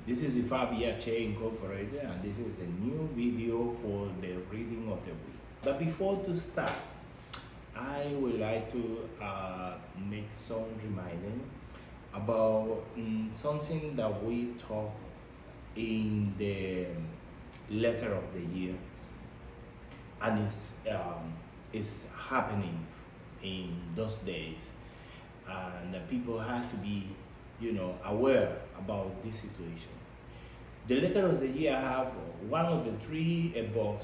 This is Ifa Bi Ashe Incorporated, and this is a new video for the reading of the week. But before to start, I would like to make some reminding about something that we talk in the letter of the year, and it's happening in those days, and the people have to be aware about this situation. The letter of the year have one of the three above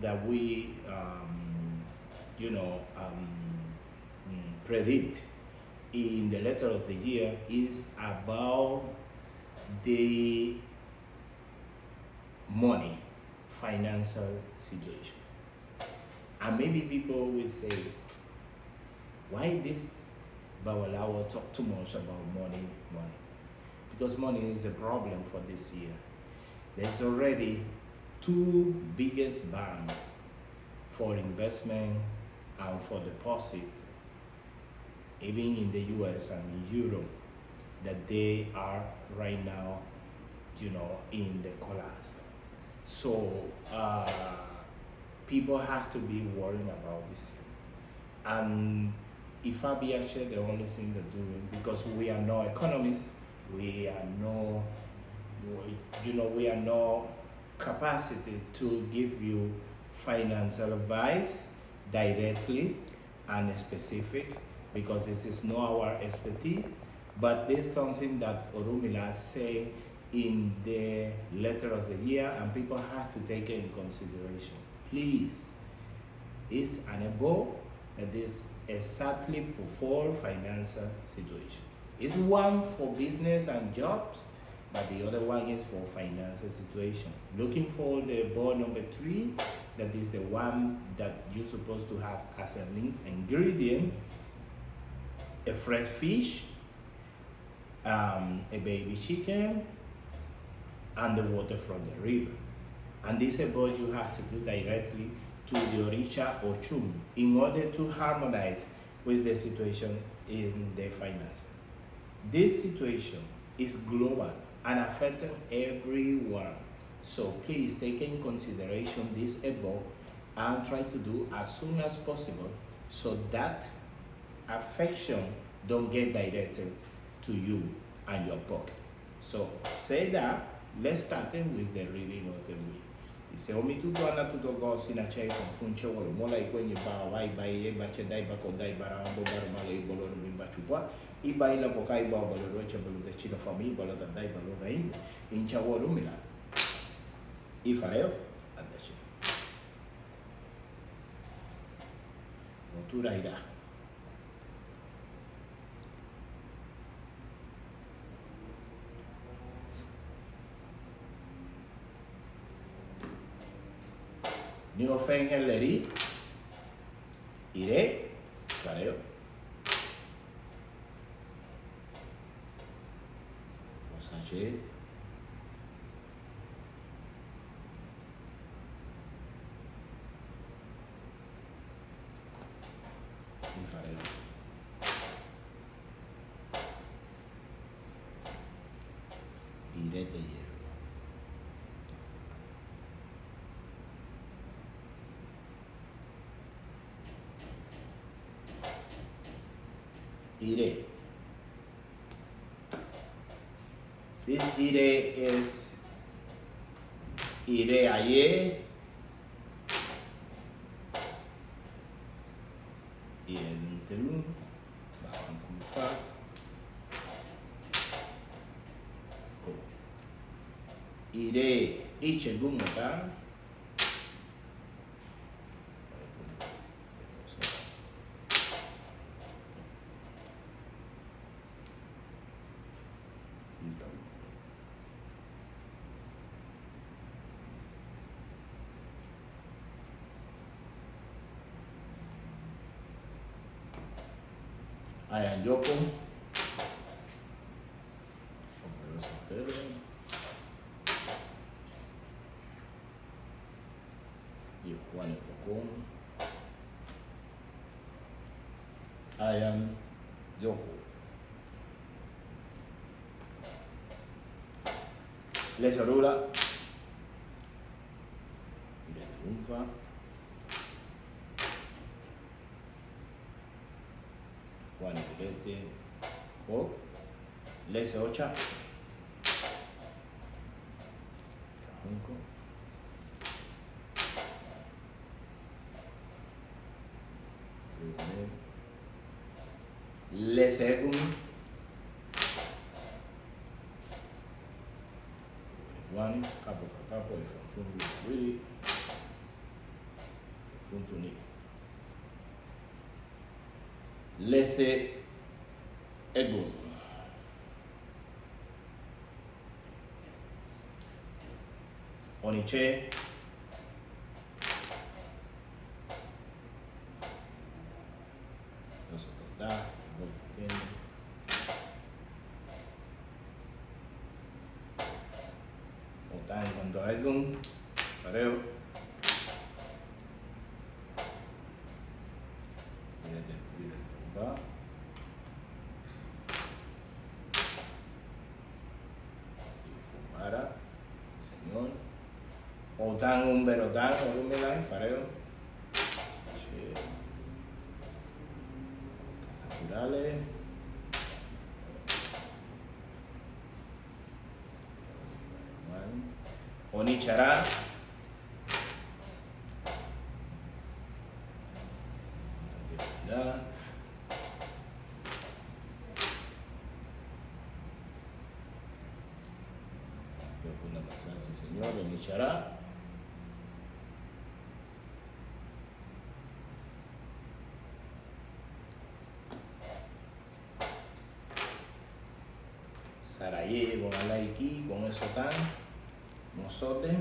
that we predict in the letter of the year is about the money, financial situation. And maybe people will say, why this Babalawo talk too much about money? Because money is a problem for this year. There's already two biggest banks for investment and for deposit, even in the US and in Europe, that they are right now, in the collapse. So people have to be worrying about this. And Ifa Bi Ashe, the only thing they're doing, because we are no economists, we are no capacity to give you financial advice directly and specific, because this is not our expertise. But this is something that Orumila say in the letter of the year, and people have to take it in consideration. Please, it's unable that this exactly for financial situation. It's one for business and jobs, but the other one is for financial situation. Looking for the board number 3, that is the one that you're supposed to have as an ingredient: a fresh fish, a baby chicken, and the water from the river. And this about you have to do directly to the Orisha or Chum in order to harmonize with the situation in the finance. This situation is global and affecting everyone. So please take in consideration this above and try to do as soon as possible so that affection don't get directed to you and your pocket. So say that, let's start with the reading of the week. Ise omi tutu ana tuto go sina chai kon funche wolo mola ikwenye ba wai ba ye ba chedai ba kodai bara ambo bara mala ibolo bimba chupwa iba ila pokai ba bolo roche bolo de chino fami bolo dai bolo gai incha wolo mila ifaleo adachi motura ira ni ofenga leri iré fareo osaje fareo iré te hierro. Ire. This ire is ire aye, ire ntelun, bawang kufa, ire iche gumata, ayan yoko, Yuan Kokong, ayan yoko. leserula, unfa, Juanilete, o lese ocha, Cajunco, lese un, one, capo, if really, funfuni. Lese egun. Oniche. Otan cuando egun. Pareo. Va. Fumara, señor. Otan un verotan, o un melay, fareo. Naturales. Onichara. Sí, señor, Onichara. Sarajevo, Alaiki, con eso tan. Nosotros.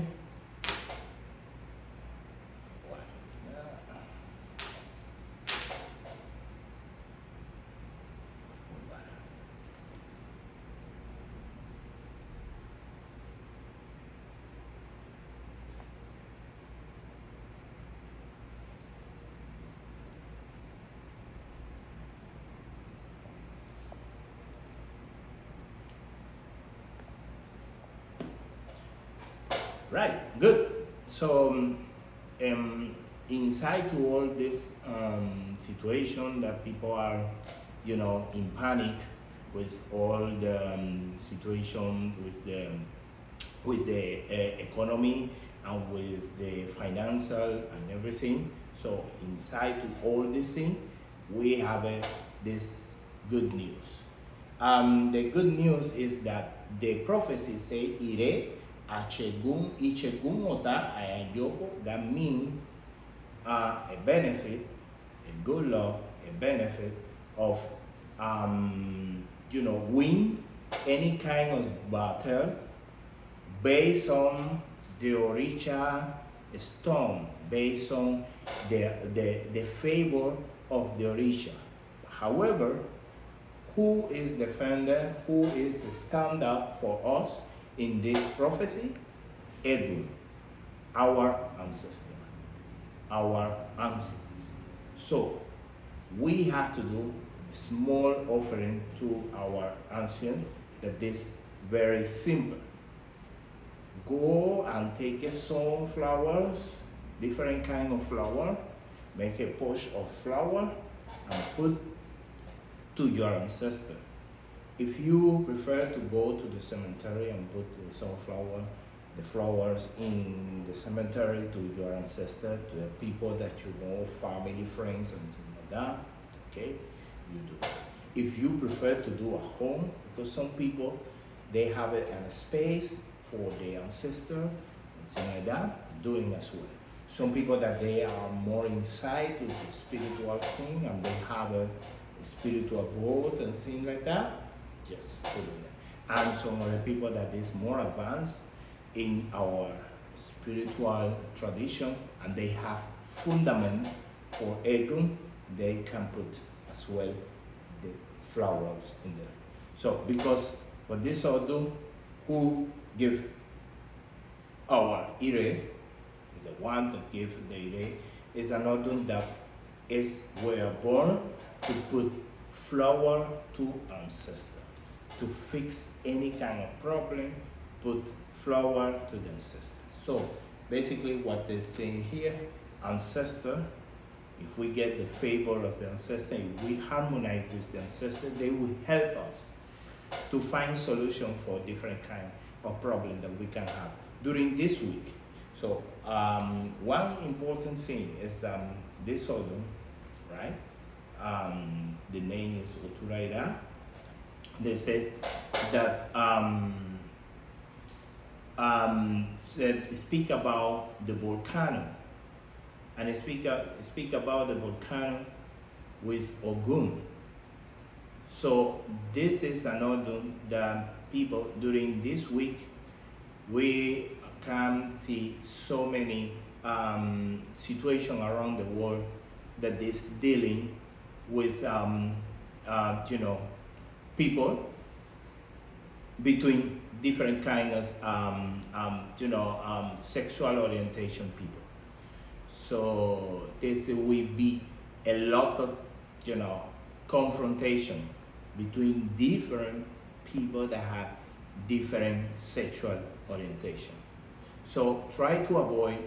Right, good. So, inside to all this situation that people are, in panic with all the situation with the economy and with the financial and everything. So, inside to all this thing, we have this good news. The good news is that the prophecy say, "Ire Achegum, Ichegum Ota, Ayayoko," that means a benefit, a good luck, a benefit of, win any kind of battle based on the original storm, based on the favor of the original. However, who is defender, who is stand up for us in this prophecy? Edwin, our ancestor, our ancestors. So we have to do a small offering to our ancient that is very simple. Go and take some flowers, different kind of flower, make a pouch of flour and put to your ancestor. If you prefer to go to the cemetery and put the flowers in the cemetery to your ancestor, to the people that you know, family, friends, and things like that, okay, you do. If you prefer to do at home, because some people, they have a space for the ancestor and things like that, doing as well. Some people that they are more inside to the spiritual thing and they have a spiritual boat and things like that, just put it there. And some other people that is more advanced in our spiritual tradition and they have fundament for Egun, they can put as well the flowers in there. So because for this order, who give our Ire is the one that give the Ire, is an order that is we are born to put flower to ancestor, to fix any kind of problem, put flower to the ancestor. So basically what they're saying here, ancestor, if we get the favor of the ancestor, if we harmonize with the ancestor, they will help us to find solution for different kind of problem that we can have during this week. So one important thing is this autumn, right? The name is Oturaira. They said that speak about the volcano, and speak about the volcano with Ogun. So this is another that people during this week we can see so many situations around the world that is dealing with people between different kinds of sexual orientation people. So this will be a lot of confrontation between different people that have different sexual orientation. So try to avoid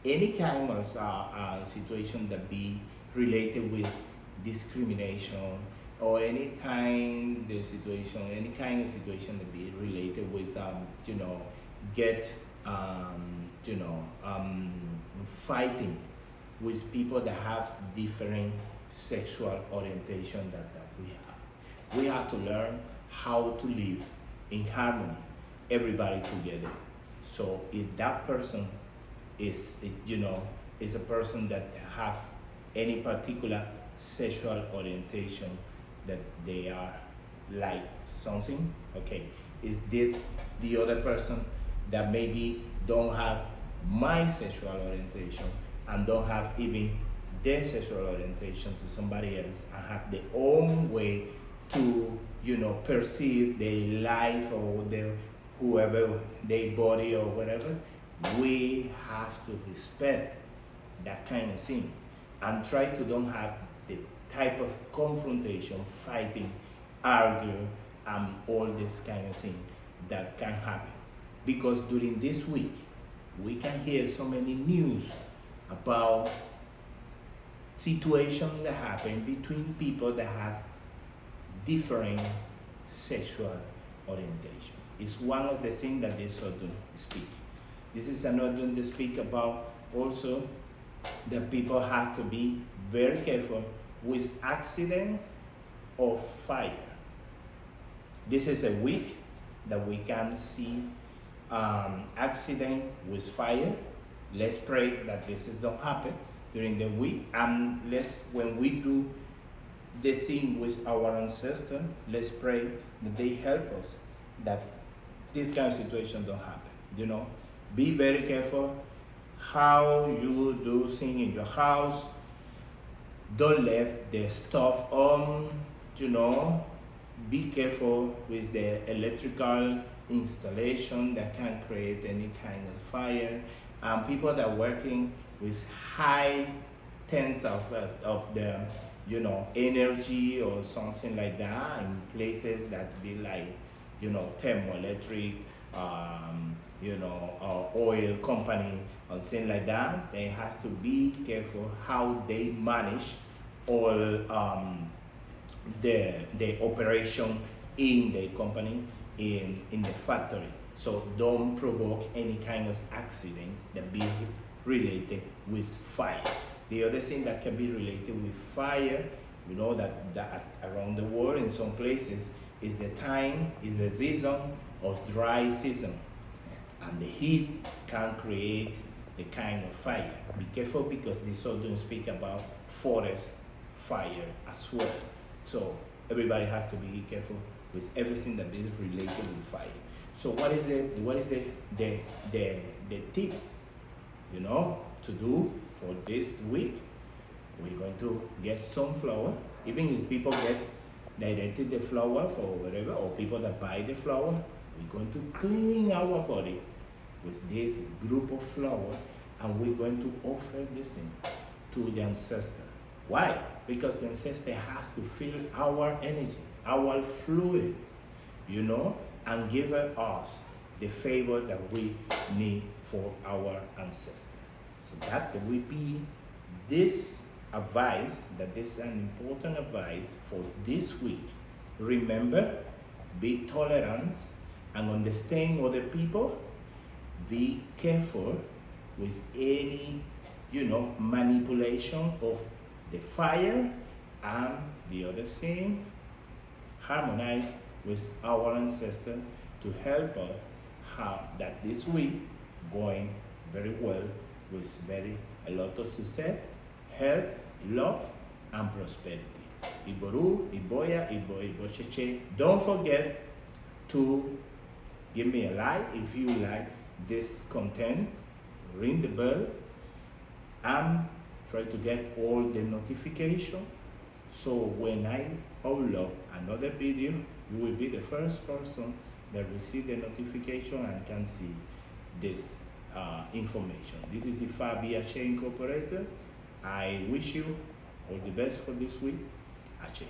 any kind of situation that be related with discrimination, or any kind of situation that be related with fighting with people that have different sexual orientation that we have. We have to learn how to live in harmony, everybody together. So if that person is a person that have any particular sexual orientation, that they are like something, okay, is this the other person that maybe don't have my sexual orientation and don't have even their sexual orientation to somebody else, and have their own way to perceive their life or their whoever, their body or whatever. We have to respect that kind of thing and try to don't have the type of confrontation, fighting, argue, all this kind of thing that can happen. Because during this week, we can hear so many news about situations that happen between people that have different sexual orientation. It's one of the things that they sort of speak. This is another they speak about also that people have to be very careful with accident or fire. This is a week that we can see accident with fire. Let's pray that this don't happen during the week, and when we do the thing with our ancestors, let's pray that they help us that this kind of situation don't happen. Be very careful how you do things in your house. Don't leave the stuff on, be careful with the electrical installation that can create any kind of fire. People that are working with high tense of the energy or something like that in places that be like thermoelectric, or oil company or things like that. They have to be careful how they manage all the operation in the company, in the factory. So don't provoke any kind of accident that be related with fire. The other thing that can be related with fire, that around the world in some places is the season of dry season, and the heat can create the kind of fire. Be careful, because this all don't speak about forest fire as well. So everybody has to be careful with everything that is related with fire. So what is the tip, to do for this week? We're going to get some flour. Even if people get directed the flour for whatever, or people that buy the flour, we're going to clean our body with this group of flour, and we're going to offer this thing to the ancestor. Why? Because the ancestor has to feel our energy, our fluid, and give us the favor that we need for our ancestors. So that will be this advice, that is an important advice for this week. Remember, be tolerant and understand other people. Be careful with any, manipulation of the fire, and the other thing, harmonize with our ancestors to help us have that this week going very well with a lot of success, health, love, and prosperity. Iboru, Iboya, Ibocheche. Don't forget to give me a like if you like this content. Ring the bell and try to get all the notification. So when I upload another video, you will be the first person that will see the notification and can see this information. This is Ifa Bi Ashe Incorporated. I wish you all the best for this week. Ashe.